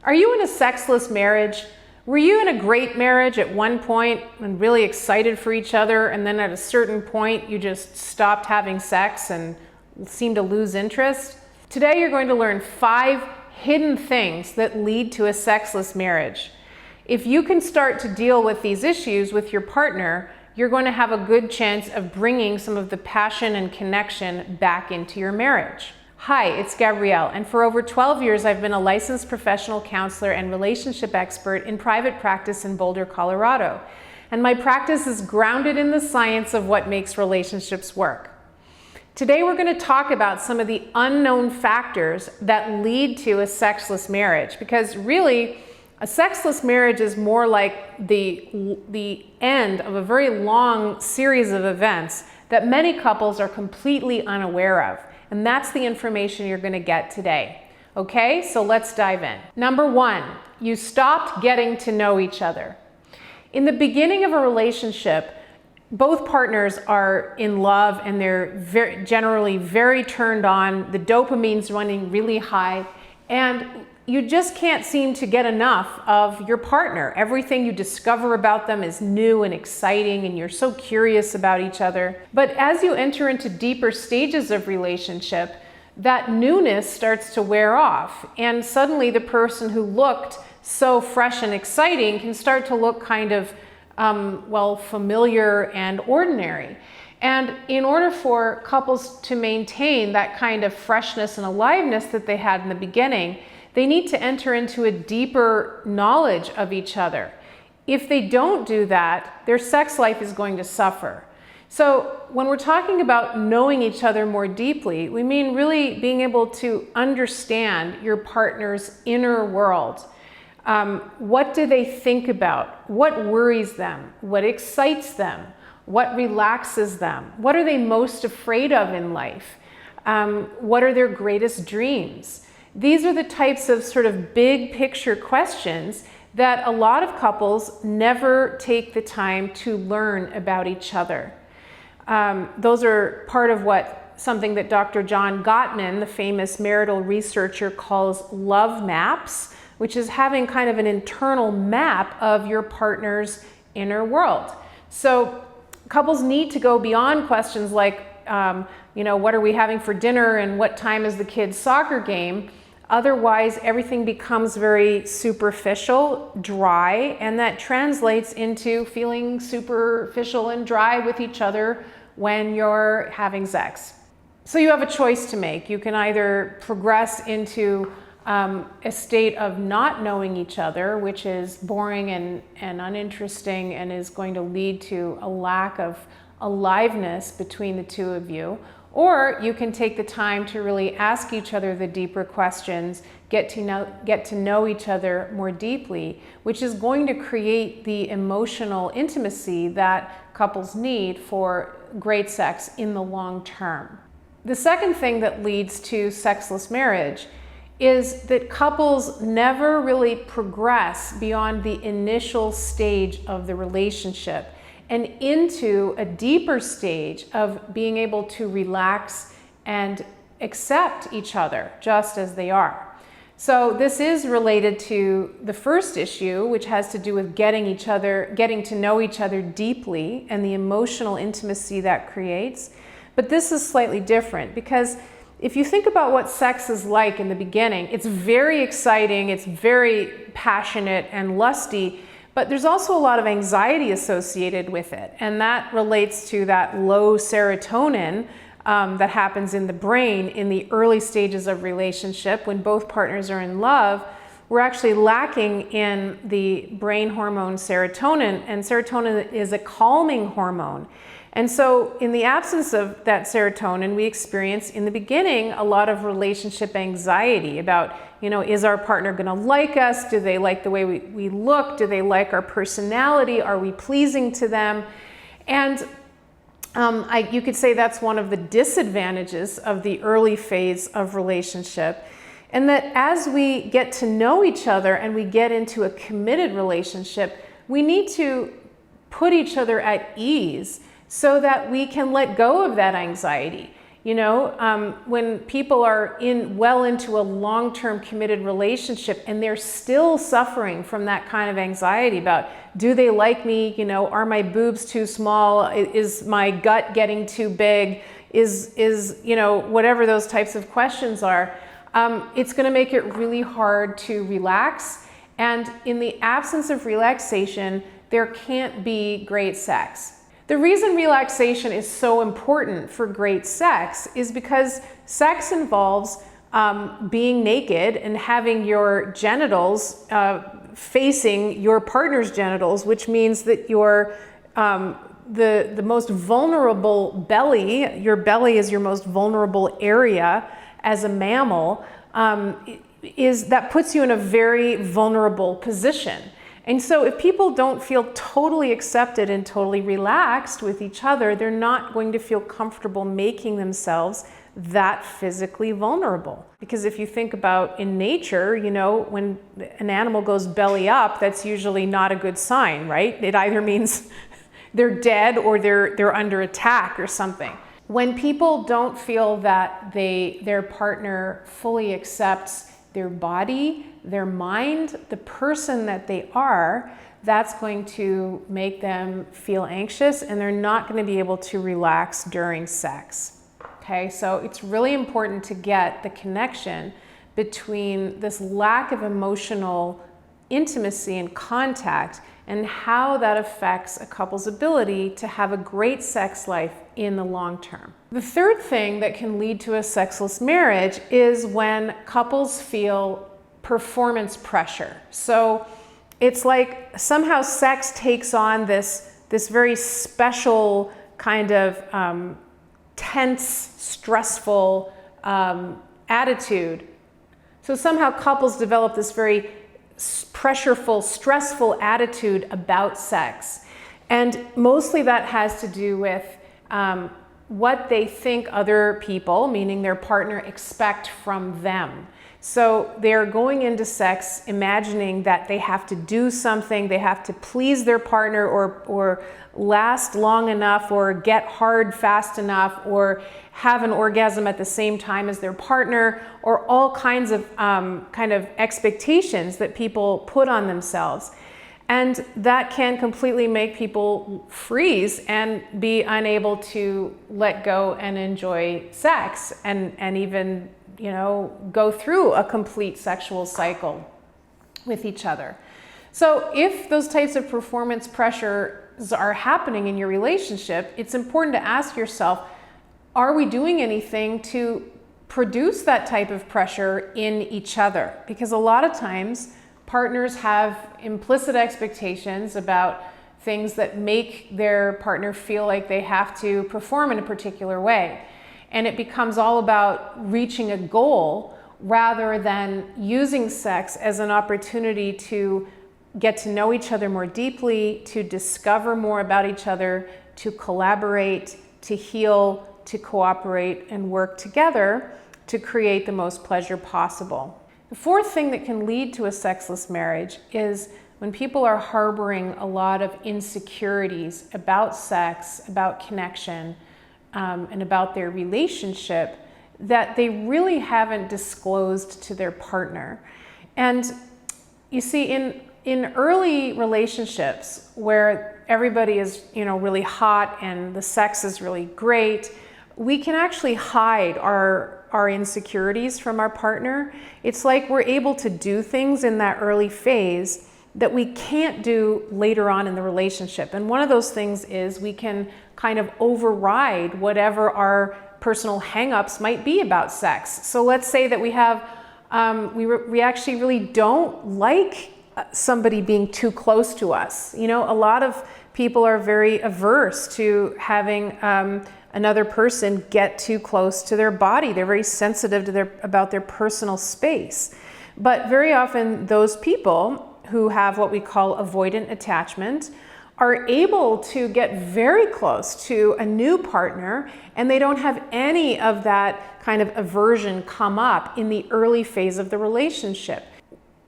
Are you in a sexless marriage? Were you in a great marriage at one point and really excited for each other, and then at a certain point you just stopped having sex and seemed to lose interest? Today you're going to learn 5 hidden things that lead to a sexless marriage. If you can start to deal with these issues with your partner, you're going to have a good chance of bringing some of the passion and connection back into your marriage. Hi, it's Gabrielle, and for over 12 years I've been a licensed professional counselor and relationship expert in private practice in Boulder, Colorado. And my practice is grounded in the science of what makes relationships work. Today we're going to talk about some of the unknown factors that lead to a sexless marriage, because really a sexless marriage is more like the end of a very long series of events that many couples are completely unaware of. And that's the information you're going to get today. Okay, so let's dive in. Number 1, you stopped getting to know each other. In the beginning of a relationship, both partners are in love and they're generally very turned on. The dopamine's running really high, and you just can't seem to get enough of your partner. Everything you discover about them is new and exciting, and you're so curious about each other. But as you enter into deeper stages of relationship, that newness starts to wear off, and suddenly the person who looked so fresh and exciting can start to look kind of, familiar and ordinary. And in order for couples to maintain that kind of freshness and aliveness that they had in the beginning, they need to enter into a deeper knowledge of each other. If they don't do that, their sex life is going to suffer. So when we're talking about knowing each other more deeply, we mean really being able to understand your partner's inner world. What do they think about? What worries them? What excites them? What relaxes them? What are they most afraid of in life? What are their greatest dreams? These are the types of sort of big picture questions that a lot of couples never take the time to learn about each other. Those are part of something that Dr. John Gottman, the famous marital researcher, calls love maps, which is having kind of an internal map of your partner's inner world. So couples need to go beyond questions like, what are we having for dinner and what time is the kids' soccer game? Otherwise, everything becomes very superficial, dry, and that translates into feeling superficial and dry with each other when you're having sex. So you have a choice to make. You can either progress into a state of not knowing each other, which is boring and uninteresting and is going to lead to a lack of aliveness between the two of you. Or you can take the time to really ask each other the deeper questions, get to know each other more deeply, which is going to create the emotional intimacy that couples need for great sex in the long term. The second thing that leads to sexless marriage is that couples never really progress beyond the initial stage of the relationship and into a deeper stage of being able to relax and accept each other just as they are. So this is related to the first issue, which has to do with getting to know each other deeply and the emotional intimacy that creates. But this is slightly different, because if you think about what sex is like in the beginning, it's very exciting, it's very passionate and lusty, but there's also a lot of anxiety associated with it. And that relates to that low serotonin that happens in the brain in the early stages of relationship. When both partners are in love, we're actually lacking in the brain hormone serotonin, and serotonin is a calming hormone. And so in the absence of that serotonin, we experience in the beginning a lot of relationship anxiety about, is our partner going to like us? Do they like the way we look? Do they like our personality? Are we pleasing to them? And you could say that's one of the disadvantages of the early phase of relationship. And that as we get to know each other and we get into a committed relationship, we need to put each other at ease so that we can let go of that anxiety. When people are well into a long-term committed relationship and they're still suffering from that kind of anxiety about, do they like me? Are my boobs too small? Is my gut getting too big? Is whatever those types of questions are, it's going to make it really hard to relax. And in the absence of relaxation, there can't be great sex. The reason relaxation is so important for great sex is because sex involves being naked and having your genitals facing your partner's genitals, which means that your the most vulnerable belly, your belly is your most vulnerable area as a mammal, that puts you in a very vulnerable position. And so if people don't feel totally accepted and totally relaxed with each other, they're not going to feel comfortable making themselves that physically vulnerable. Because if you think about in nature, when an animal goes belly up, that's usually not a good sign, right? It either means they're dead or they're under attack or something. When people don't feel that their partner fully accepts their body, their mind, the person that they are, that's going to make them feel anxious and they're not going to be able to relax during sex. Okay, so it's really important to get the connection between this lack of emotional intimacy and contact and how that affects a couple's ability to have a great sex life in the long term. The third thing that can lead to a sexless marriage is when couples feel performance pressure. So it's like somehow sex takes on this very special kind of tense, stressful attitude. So somehow couples develop this very pressureful, stressful attitude about sex. And mostly that has to do with what they think other people, meaning their partner, expect from them. So they're going into sex imagining that they have to do something, they have to please their partner or last long enough or get hard fast enough or have an orgasm at the same time as their partner, or all kinds of kind of expectations that people put on themselves. And that can completely make people freeze and be unable to let go and enjoy sex and even, go through a complete sexual cycle with each other. So if those types of performance pressures are happening in your relationship, it's important to ask yourself, are we doing anything to produce that type of pressure in each other? Because a lot of times partners have implicit expectations about things that make their partner feel like they have to perform in a particular way. And it becomes all about reaching a goal rather than using sex as an opportunity to get to know each other more deeply, to discover more about each other, to collaborate, to heal, to cooperate and work together to create the most pleasure possible. The fourth thing that can lead to a sexless marriage is when people are harboring a lot of insecurities about sex, about connection, and about their relationship that they really haven't disclosed to their partner. And you see, in early relationships where everybody is, really hot and the sex is really great, we can actually hide our insecurities from our partner. It's like we're able to do things in that early phase that we can't do later on in the relationship. And one of those things is we can kind of override whatever our personal hang-ups might be about sex. So let's say that we have, we actually really don't like somebody being too close to us. A lot of people are very averse to having another person get too close to their body. They're very sensitive to about their personal space. But very often those people who have what we call avoidant attachment are able to get very close to a new partner, and they don't have any of that kind of aversion come up in the early phase of the relationship.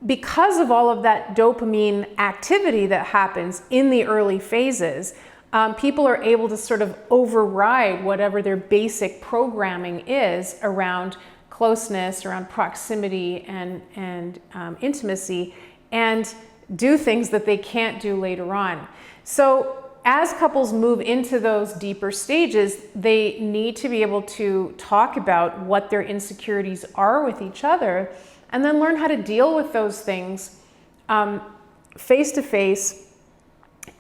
Because of all of that dopamine activity that happens in the early phases, People are able to sort of override whatever their basic programming is around closeness, around proximity and intimacy, and do things that they can't do later on. So as couples move into those deeper stages, they need to be able to talk about what their insecurities are with each other, and then learn how to deal with those things face to face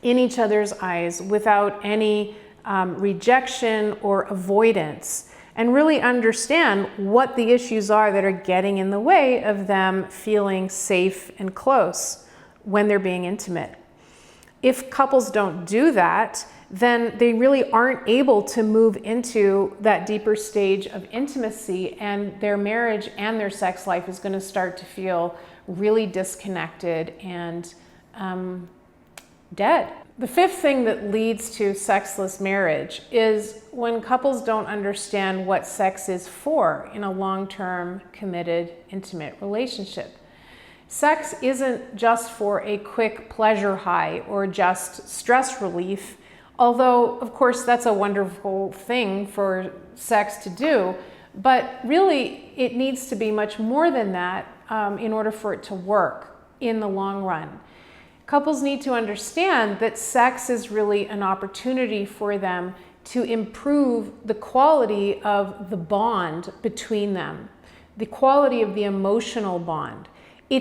in each other's eyes without any rejection or avoidance, and really understand what the issues are that are getting in the way of them feeling safe and close when they're being intimate. If couples don't do that, then they really aren't able to move into that deeper stage of intimacy, and their marriage and their sex life is going to start to feel really disconnected and dead. The fifth thing that leads to sexless marriage is when couples don't understand what sex is for in a long-term, committed, intimate relationship. Sex isn't just for a quick pleasure high or just stress relief, although of course that's a wonderful thing for sex to do, but really it needs to be much more than that in order for it to work in the long run. Couples need to understand that sex is really an opportunity for them to improve the quality of the bond between them, the quality of the emotional bond.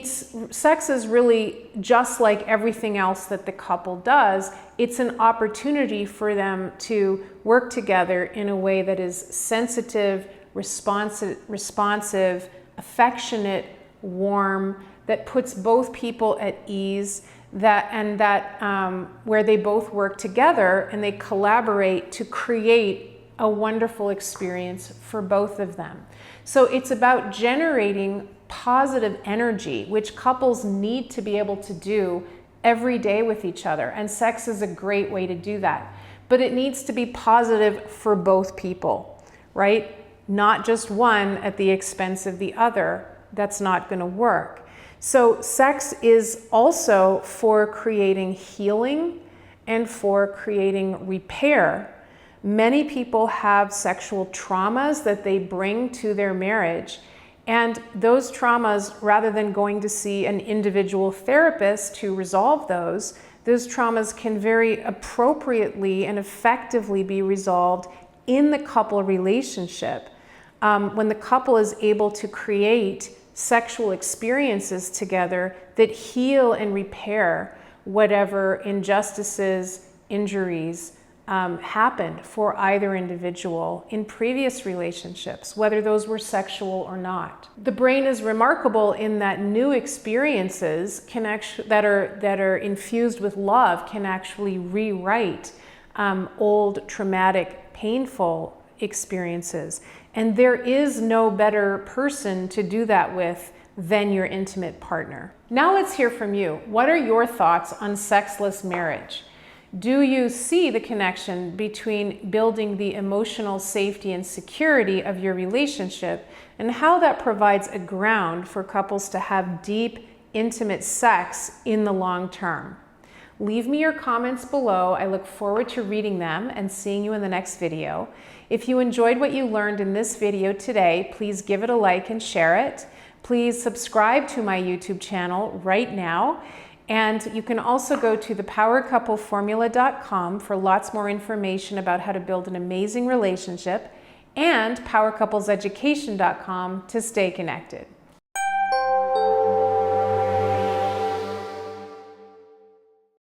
Sex is really just like everything else that the couple does. It's an opportunity for them to work together in a way that is sensitive, responsive, affectionate, warm, that puts both people at ease, where they both work together and they collaborate to create a wonderful experience for both of them. So it's about generating positive energy, which couples need to be able to do every day with each other. And sex is a great way to do that. But it needs to be positive for both people, right? Not just one at the expense of the other. That's not going to work. So sex is also for creating healing and for creating repair. Many people have sexual traumas that they bring to their marriage. And those traumas, rather than going to see an individual therapist to resolve those traumas can very appropriately and effectively be resolved in the couple relationship. When the couple is able to create sexual experiences together that heal and repair whatever injustices, injuries, happened for either individual in previous relationships, whether those were sexual or not. The brain is remarkable in that new experiences that are infused with love can actually rewrite old, traumatic, painful experiences. And there is no better person to do that with than your intimate partner. Now let's hear from you. What are your thoughts on sexless marriage? Do you see the connection between building the emotional safety and security of your relationship and how that provides a ground for couples to have deep, intimate sex in the long term? Leave me your comments below. I look forward to reading them and seeing you in the next video. If you enjoyed what you learned in this video today, please give it a like and share it. Please subscribe to my YouTube channel right now. And you can also go to thepowercoupleformula.com for lots more information about how to build an amazing relationship, and powercoupleseducation.com to stay connected.